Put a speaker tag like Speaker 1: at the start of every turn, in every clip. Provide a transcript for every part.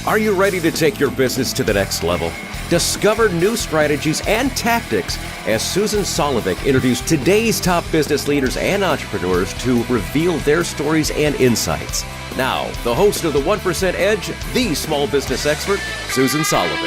Speaker 1: Are you ready to take your business to the next level? Discover new strategies and tactics as Susan Solovic introduced today's top business leaders and entrepreneurs to reveal their stories and insights. Now, the host of the 1% Edge, the small business expert, Susan Solovic.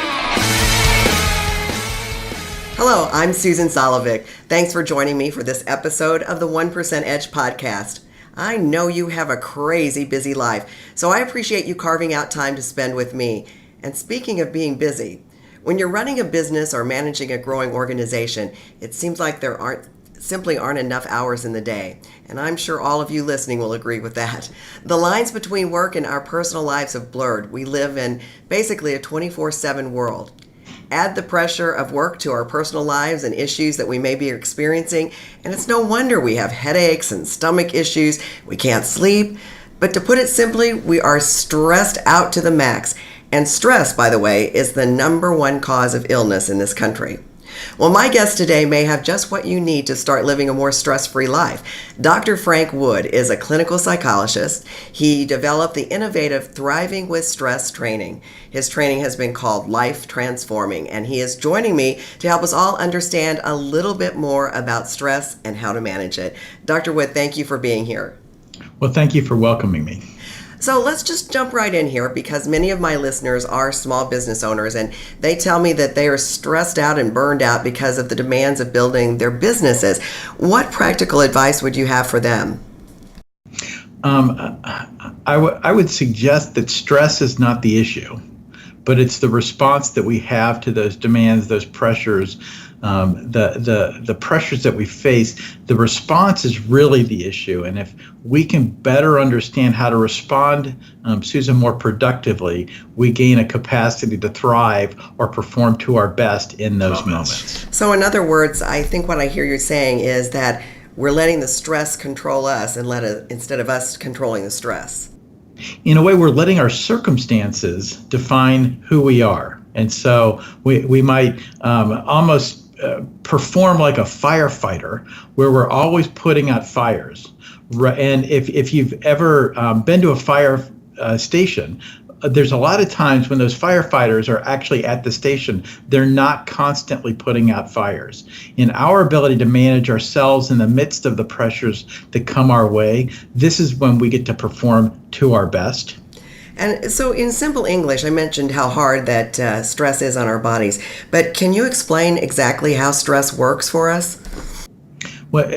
Speaker 2: Hello, I'm Susan Solovic. Thanks for joining me for this episode of the 1% Edge podcast. I know you have a crazy busy life, so I appreciate you carving out time to spend with me. And speaking of being busy, when you're running a business or managing a growing organization, it seems like there simply aren't enough hours in the day. And I'm sure all of you listening will agree with that. The lines between work and our personal lives have blurred. We live in basically a 24/7 world. Add the pressure of work to our personal lives and issues that we may be experiencing, and it's no wonder we have headaches and stomach issues, we can't sleep. But to put it simply, we are stressed out to the max. And stress, by the way, is the number one cause of illness in this country. Well, my guest today may have just what you need to start living a more stress-free life. Dr. Frank Wood is a clinical psychologist. He developed the innovative Thriving with Stress training. His training has been called Life Transforming, and he is joining me to help us all understand a little bit more about stress and how to manage it. Dr. Wood, thank you for being here.
Speaker 3: Well, thank you for welcoming me.
Speaker 2: So let's just jump right in here, because many of my listeners are small business owners, and they tell me that they are stressed out and burned out because of the demands of building their businesses. What practical advice would you have for them?
Speaker 3: I would suggest that stress is not the issue, but it's the response that we have to those demands, those pressures, the pressures that we face. The response is really the issue. And if we can better understand how to respond, Susan, more productively, we gain a capacity to thrive or perform to our best in those moments.
Speaker 2: So in other words, I think what I hear you saying is that we're letting the stress control us instead of us controlling the stress.
Speaker 3: In a way, we're letting our circumstances define who we are. And so we might almost perform like a firefighter, where we're always putting out fires. And if you've ever been to a fire station, there's a lot of times when those firefighters are actually at the station, they're not constantly putting out fires. In our ability to manage ourselves in the midst of the pressures that come our way, this is when we get to perform to our best.
Speaker 2: And so in simple English, I mentioned how hard that stress is on our bodies, but can you explain exactly how stress works for us?
Speaker 3: Well,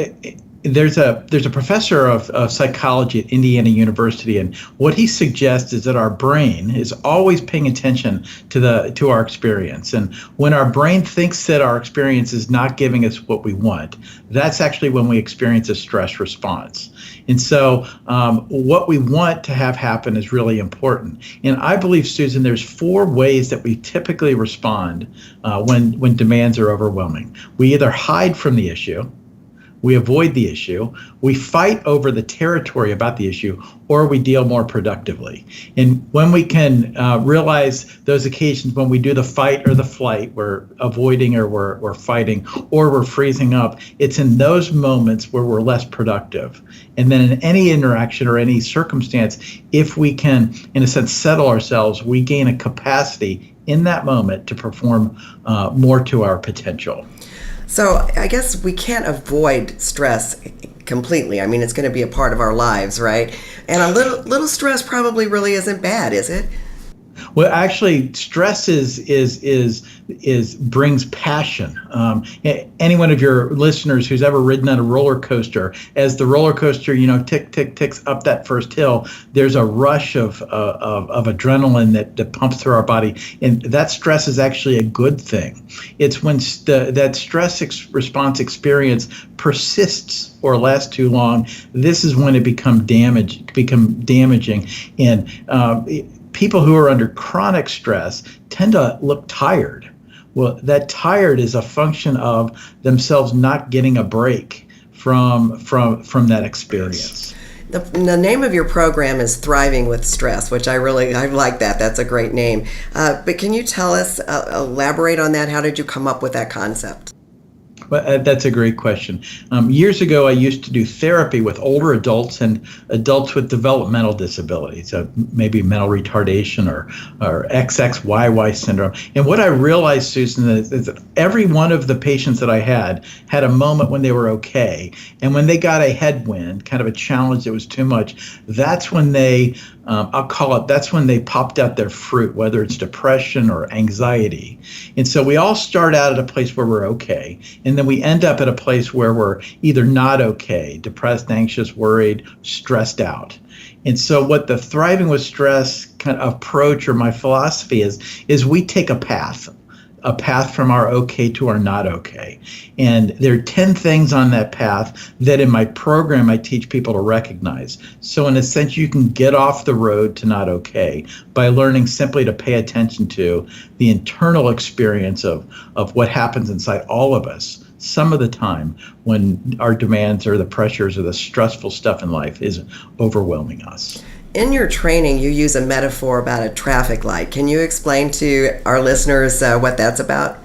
Speaker 3: there's a professor of psychology at Indiana University, and what he suggests is that our brain is always paying attention to our experience. And when our brain thinks that our experience is not giving us what we want, that's actually when we experience a stress response. And so what we want to have happen is really important. And I believe, Susan, there's 4 ways that we typically respond when demands are overwhelming. We either hide from the issue, we avoid the issue, we fight over the territory about the issue, or we deal more productively. And when we can realize those occasions when we do the fight or the flight, we're avoiding or we're fighting or we're freezing up, it's in those moments where we're less productive. And then in any interaction or any circumstance, if we can, in a sense, settle ourselves, we gain a capacity in that moment to perform more to our potential.
Speaker 2: So I guess we can't avoid stress completely. I mean, it's going to be a part of our lives, right? And a little stress probably really isn't bad, is it?
Speaker 3: Well, actually, stress brings passion. Any one of your listeners who's ever ridden on a roller coaster, as the roller coaster, ticks up that first hill, there's a rush of adrenaline that pumps through our body, and that stress is actually a good thing. It's when that stress response experience persists or lasts too long, this is when it become damaging, and people who are under chronic stress tend to look tired. Well, that tired is a function of themselves not getting a break from that experience.
Speaker 2: The name of your program is Thriving with Stress, which I like that. That's a great name. But can you tell us, elaborate on that? How did you come up with that concept?
Speaker 3: Well, that's a great question. Years ago, I used to do therapy with older adults and adults with developmental disabilities, maybe mental retardation or XXYY syndrome. And what I realized, Susan, is that every one of the patients that I had a moment when they were okay. And when they got a headwind, kind of a challenge that was too much, that's when that's when they popped out their fruit, whether it's depression or anxiety. And so we all start out at a place where we're okay. And then we end up at a place where we're either not okay, depressed, anxious, worried, stressed out. And so what the Thriving with Stress kind of approach or my philosophy is we take a path from our okay to our not okay. And there are 10 things on that path that in my program I teach people to recognize. So in a sense, you can get off the road to not okay by learning simply to pay attention to the internal experience of what happens inside all of us some of the time when our demands or the pressures or the stressful stuff in life is overwhelming us.
Speaker 2: In your training, you use a metaphor about a traffic light. Can you explain to our listeners what that's about?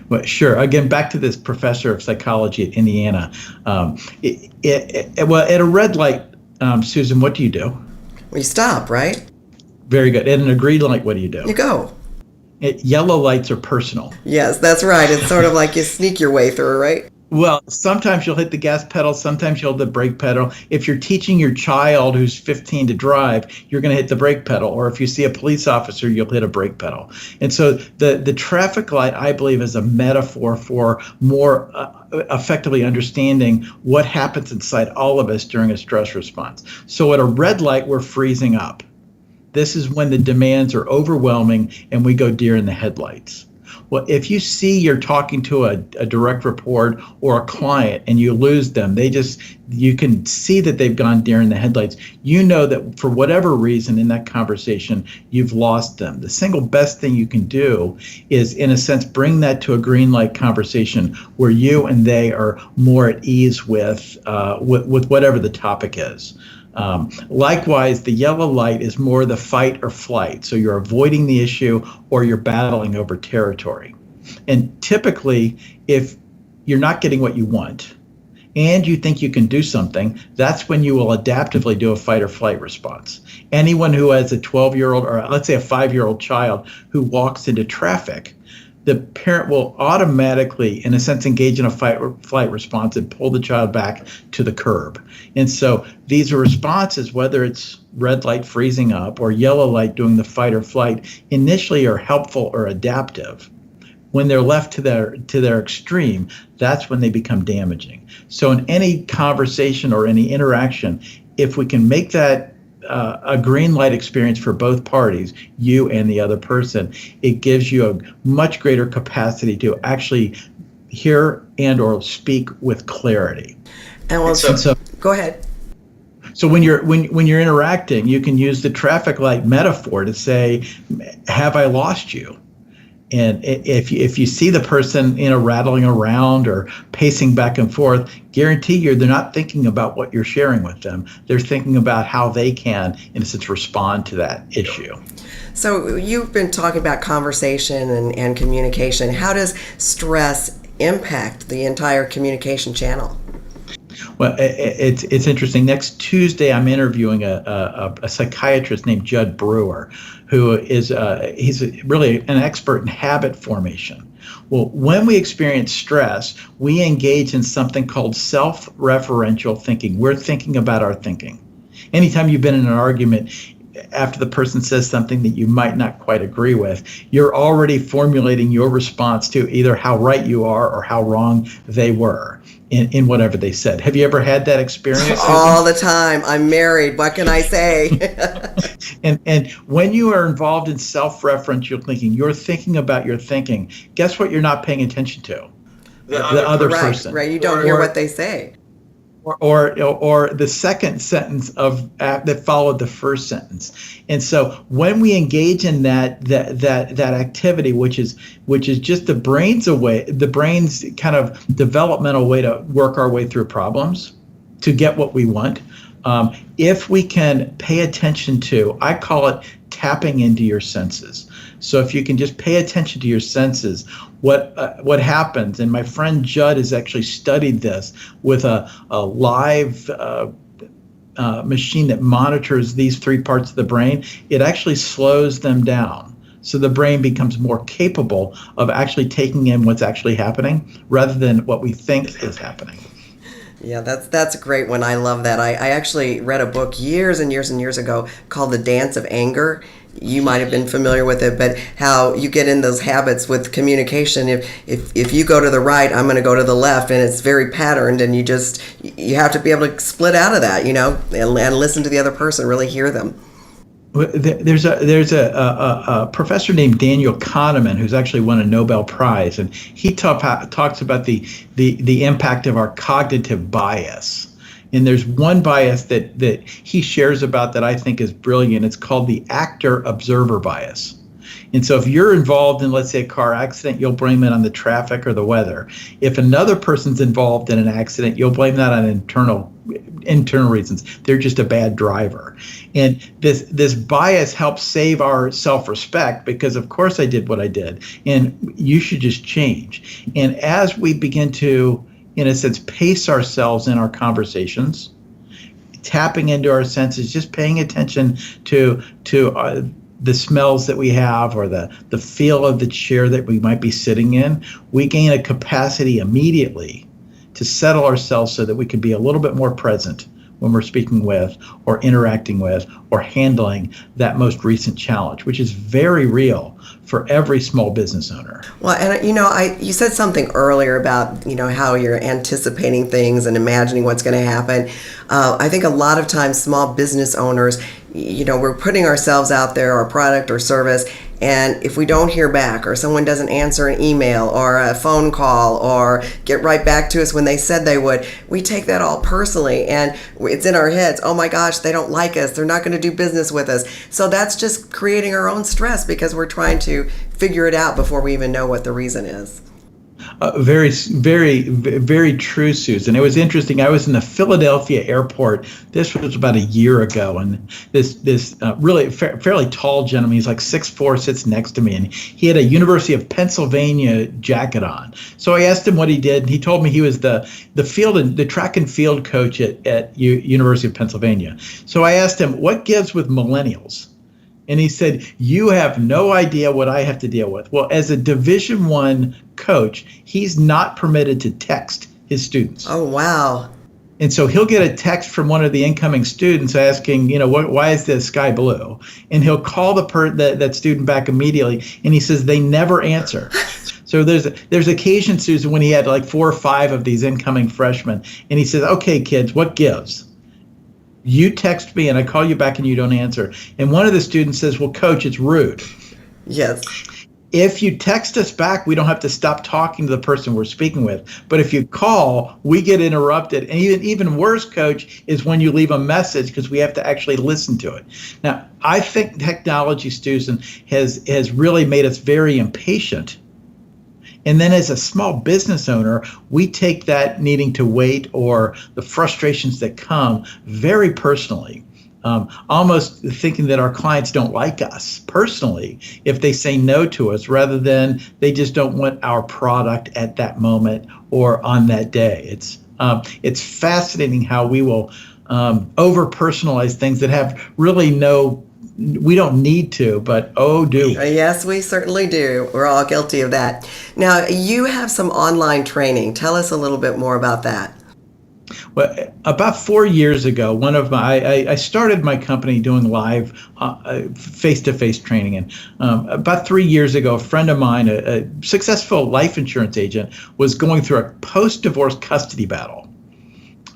Speaker 3: Well, sure. Again, back to this professor of psychology at Indiana. Well, at a red light, Susan, what do you do?
Speaker 2: Well, you stop, right?
Speaker 3: Very good. At an green light, what do you do?
Speaker 2: You go.
Speaker 3: Yellow lights are personal.
Speaker 2: Yes, that's right. It's sort of like you sneak your way through, right?
Speaker 3: Well, sometimes you'll hit the gas pedal, sometimes you'll hit the brake pedal. If you're teaching your child who's 15 to drive, you're going to hit the brake pedal. Or if you see a police officer, you'll hit a brake pedal. And so the traffic light, I believe, is a metaphor for more effectively understanding what happens inside all of us during a stress response. So at a red light, we're freezing up. This is when the demands are overwhelming and we go deer in the headlights. Well, if you see you're talking to a direct report or a client and you lose them, you can see that they've gone deer in the headlights. You know that for whatever reason in that conversation, you've lost them. The single best thing you can do is, in a sense, bring that to a green light conversation where you and they are more at ease with whatever the topic is. Likewise, the yellow light is more the fight or flight. So you're avoiding the issue or you're battling over territory. And typically, if you're not getting what you want and you think you can do something, that's when you will adaptively do a fight or flight response. Anyone who has a 12-year-old or let's say a 5-year-old child who walks into traffic, the parent will automatically, in a sense, engage in a fight or flight response and pull the child back to the curb. And so these are responses, whether it's red light freezing up or yellow light doing the fight or flight, initially are helpful or adaptive. When they're left to their extreme, that's when they become damaging. So in any conversation or any interaction, if we can make that a green light experience for both parties, you and the other person, it gives you a much greater capacity to actually hear and or speak with clarity.
Speaker 2: And so go ahead.
Speaker 3: So when you're interacting, you can use the traffic light metaphor to say, have I lost you? And if you see the person, rattling around or pacing back and forth, guarantee you they're not thinking about what you're sharing with them. They're thinking about how they can, in a sense, respond to that issue.
Speaker 2: So you've been talking about conversation and communication. How does stress impact the entire communication channel?
Speaker 3: Well, it's interesting. Next Tuesday, I'm interviewing a psychiatrist named Judd Brewer, who is he's really an expert in habit formation. Well, when we experience stress, we engage in something called self-referential thinking. We're thinking about our thinking. Anytime you've been in an argument, after the person says something that you might not quite agree with, you're already formulating your response to either how right you are or how wrong they were in whatever they said. Have you ever had that experience?
Speaker 2: All the time. I'm married. What can I say?
Speaker 3: And when you are involved in self-referential thinking, you're thinking about your thinking. Guess what you're not paying attention to? The other person.
Speaker 2: Right. You don't hear what they say.
Speaker 3: Or the second sentence that followed the first sentence. And so when we engage in that activity, which is just the brain's kind of developmental way to work our way through problems, to get what we want, If we can pay attention to, I call it tapping into your senses. So if you can just pay attention to your senses, what happens, and my friend Judd has actually studied this with a live machine that monitors these three parts of the brain, it actually slows them down. So the brain becomes more capable of actually taking in what's actually happening rather than what we think is happening.
Speaker 2: Yeah, that's a great one. I love that. I actually read a book years and years and years ago called The Dance of Anger. You might have been familiar with it, but how you get in those habits with communication. If you go to the right, I'm going to go to the left, and it's very patterned, and you have to be able to split out of that, and listen to the other person, really hear them.
Speaker 3: There's a professor named Daniel Kahneman who's actually won a Nobel Prize, and he talks about the impact of our cognitive bias. And there's one bias that he shares about that I think is brilliant. It's called the actor-observer bias. And so if you're involved in, let's say, a car accident, you'll blame it on the traffic or the weather. If another person's involved in an accident, you'll blame that on internal reasons. They're just a bad driver. And this bias helps save our self-respect because, of course, I did what I did. And you should just change. And as we begin to, in a sense, pace ourselves in our conversations, tapping into our senses, just paying attention to the smells that we have or the feel of the chair that we might be sitting in, we gain a capacity immediately to settle ourselves so that we can be a little bit more present when we're speaking with or interacting with or handling that most recent challenge, which is very real for every small business owner.
Speaker 2: Well, and you said something earlier about how you're anticipating things and imagining what's going to happen. I think a lot of times small business owners, we're putting ourselves out there, our product or service, and if we don't hear back or someone doesn't answer an email or a phone call or get right back to us when they said they would, we take that all personally, and it's in our heads, oh my gosh, they don't like us, they're not going to do business with us. So that's just creating our own stress because we're trying to figure it out before we even know what the reason is.
Speaker 3: Very, very, very true, Susan. It was interesting. I was in the Philadelphia airport. This was about a year ago, and this really fairly tall gentleman, he's like 6'4", sits next to me, and he had a University of Pennsylvania jacket on. So I asked him what he did, and he told me he was the track and field coach at University of Pennsylvania. So I asked him, what gives with millennials? And he said, you have no idea what I have to deal with. Well, as a Division I coach, he's not permitted to text his students.
Speaker 2: Oh, wow.
Speaker 3: And so he'll get a text from one of the incoming students asking, why is the sky blue? And he'll call that student back immediately. And he says they never answer. So there's occasion, Susan, when he had like 4 or 5 of these incoming freshmen. And he says, okay, kids, what gives? You text me and I call you back and you don't answer. And one of the students says, well, coach, it's rude.
Speaker 2: Yes.
Speaker 3: If you text us back, we don't have to stop talking to the person we're speaking with. But if you call, we get interrupted. And even worse, coach, is when you leave a message because we have to actually listen to it. Now, I think technology, Susan, has really made us very impatient. And then as a small business owner, we take that needing to wait or the frustrations that come very personally, almost thinking that our clients don't like us personally if they say no to us rather than they just don't want our product at that moment or on that day. It's fascinating how we will over-personalize things that have really we don't need to, but oh, do we?
Speaker 2: Yes, we certainly do. We're all guilty of that. Now, you have some online training. Tell us a little bit more about that.
Speaker 3: Well, about 4 years ago, I started my company doing live face-to-face training. And about 3 years ago, a friend of mine, a successful life insurance agent, was going through a post-divorce custody battle.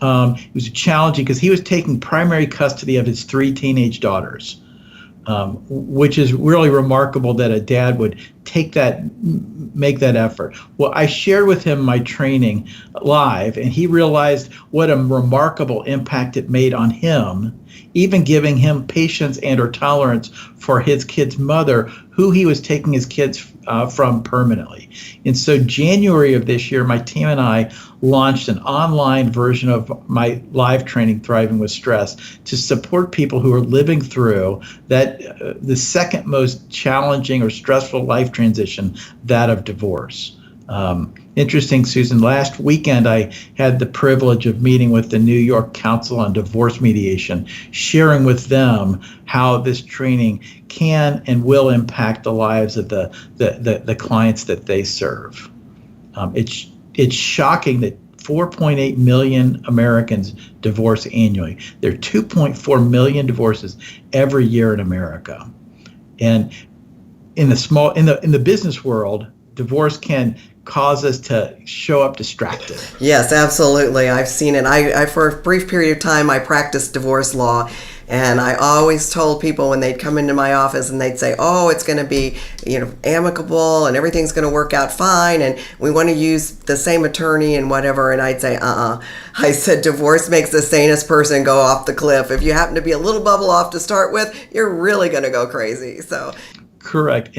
Speaker 3: It was challenging because he was taking primary custody of his 3 teenage daughters. Which is really remarkable that a dad would make that effort. Well, I shared with him my training live, and he realized what a remarkable impact it made on him even giving him patience and or tolerance for his kid's mother, who he was taking his kids from permanently. And so January of this year, my team and I launched an online version of my live training, Thriving with Stress, to support people who are living through that the second most challenging or stressful life transition, that of divorce. Interesting, Susan, last weekend I had the privilege of meeting with the New York Council on Divorce Mediation, sharing with them how this training can and will impact the lives of the clients that they serve. It's shocking that 4.8 million Americans divorce annually. There are 2.4 million divorces every year in America. And in the business world, divorce can cause us to show up distracted.
Speaker 2: Yes, absolutely. I've seen it. I for a brief period of time, I practiced divorce law, and I always told people when they'd come into my office and they'd say, "Oh, it's going to be, amicable and everything's going to work out fine, and we want to use the same attorney and whatever." And I'd say, I said, divorce makes the sanest person go off the cliff. If you happen to be a little bubble off to start with, you're really going to go crazy. So,
Speaker 3: correct.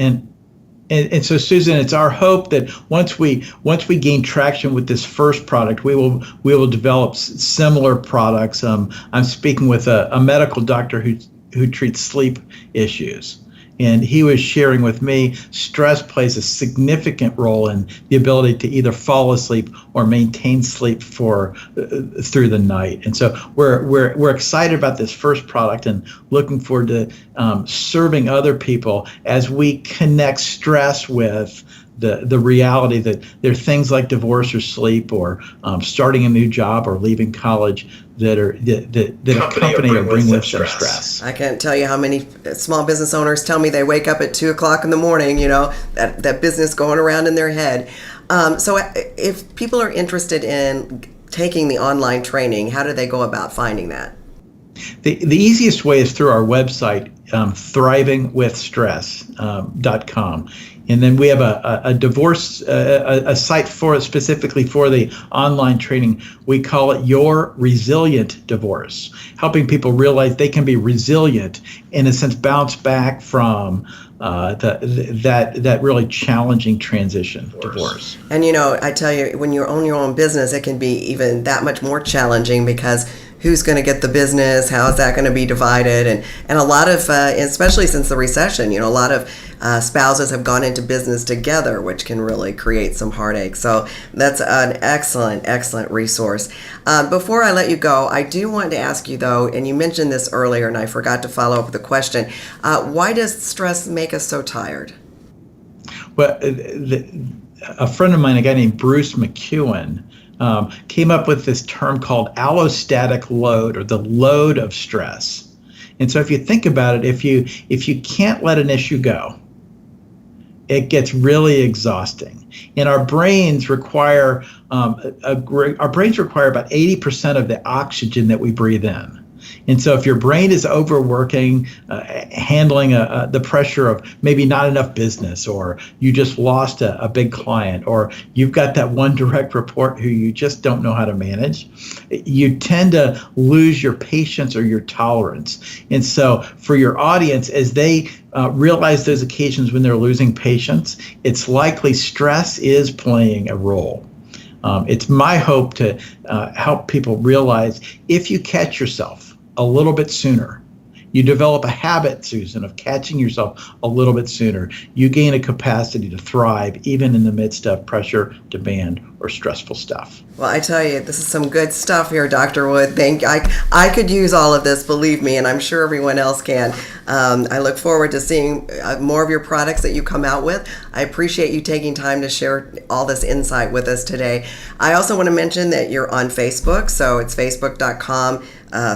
Speaker 3: And so, Susan, it's our hope that once we gain traction with this first product, we will develop similar products. I'm speaking with a medical doctor who treats sleep issues, and he was sharing with me stress plays a significant role in the ability to either fall asleep or maintain sleep for through the night. And so we're excited about this first product and looking forward to serving other people as we connect stress with the reality that there are things like divorce or sleep or starting a new job or leaving college that accompany or bring with them stress.
Speaker 2: I can't tell you how many small business owners tell me they wake up at 2:00 in the morning, that business going around in their head. So if people are interested in taking the online training, how do they go about finding that?
Speaker 3: The easiest way is through our website, thrivingwithstress.com. And then we have a divorce, a site specifically for the online training. We call it Your Resilient Divorce, helping people realize they can be resilient, in a sense, bounce back from that really challenging transition, divorce.
Speaker 2: And I tell you, when you own your own business, it can be even that much more challenging because who's going to get the business? How is that going to be divided? And a lot of, especially since the recession, a lot of spouses have gone into business together, which can really create some heartache. So that's an excellent resource. Before I let you go, I do want to ask you though, and you mentioned this earlier and I forgot to follow up with the question, why does stress make us so tired?
Speaker 3: Well, a friend of mine, a guy named Bruce McEwen, came up with this term called allostatic load, or the load of stress. And so if you think about it, if you can't let an issue go, it gets really exhausting. And our brains require about 80% of the oxygen that we breathe in. And so if your brain is overworking, handling the pressure of maybe not enough business, or you just lost a big client, or you've got that one direct report who you just don't know how to manage, you tend to lose your patience or your tolerance. And so for your audience, as they realize those occasions when they're losing patience, it's likely stress is playing a role. It's my hope to help people realize if you catch yourself a little bit sooner, you develop a habit, Susan, of catching yourself a little bit sooner, you gain a capacity to thrive even in the midst of pressure, demand, or stressful stuff.
Speaker 2: Well, I tell you, this is some good stuff here, Dr. Wood. I could use all of this, believe me, and I'm sure everyone else can. I look forward to seeing more of your products that you come out with. I appreciate you taking time to share all this insight with us today. I also want to mention that you're on Facebook, so it's facebook.com,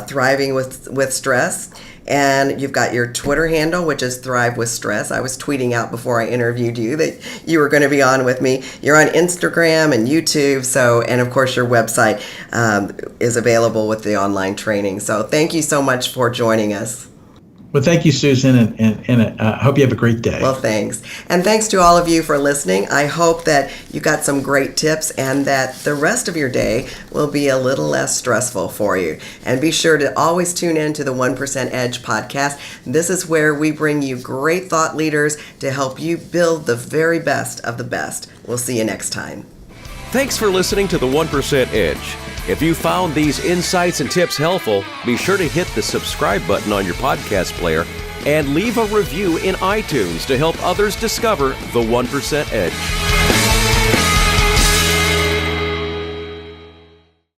Speaker 2: Thriving with Stress. And you've got your Twitter handle, which is Thrive with Stress. I was tweeting out before I interviewed you that you were going to be on with me. You're on Instagram and YouTube. And of course your website is available with the online training. So thank you so much for joining us.
Speaker 3: Well, thank you, Susan, and I hope you have a great day.
Speaker 2: Well, thanks. And thanks to all of you for listening. I hope that you got some great tips and that the rest of your day will be a little less stressful for you. And be sure to always tune in to the 1% Edge podcast. This is where we bring you great thought leaders to help you build the very best of the best. We'll see you next time.
Speaker 1: Thanks for listening to the 1% Edge. If you found these insights and tips helpful, be sure to hit the subscribe button on your podcast player and leave a review in iTunes to help others discover the 1% Edge.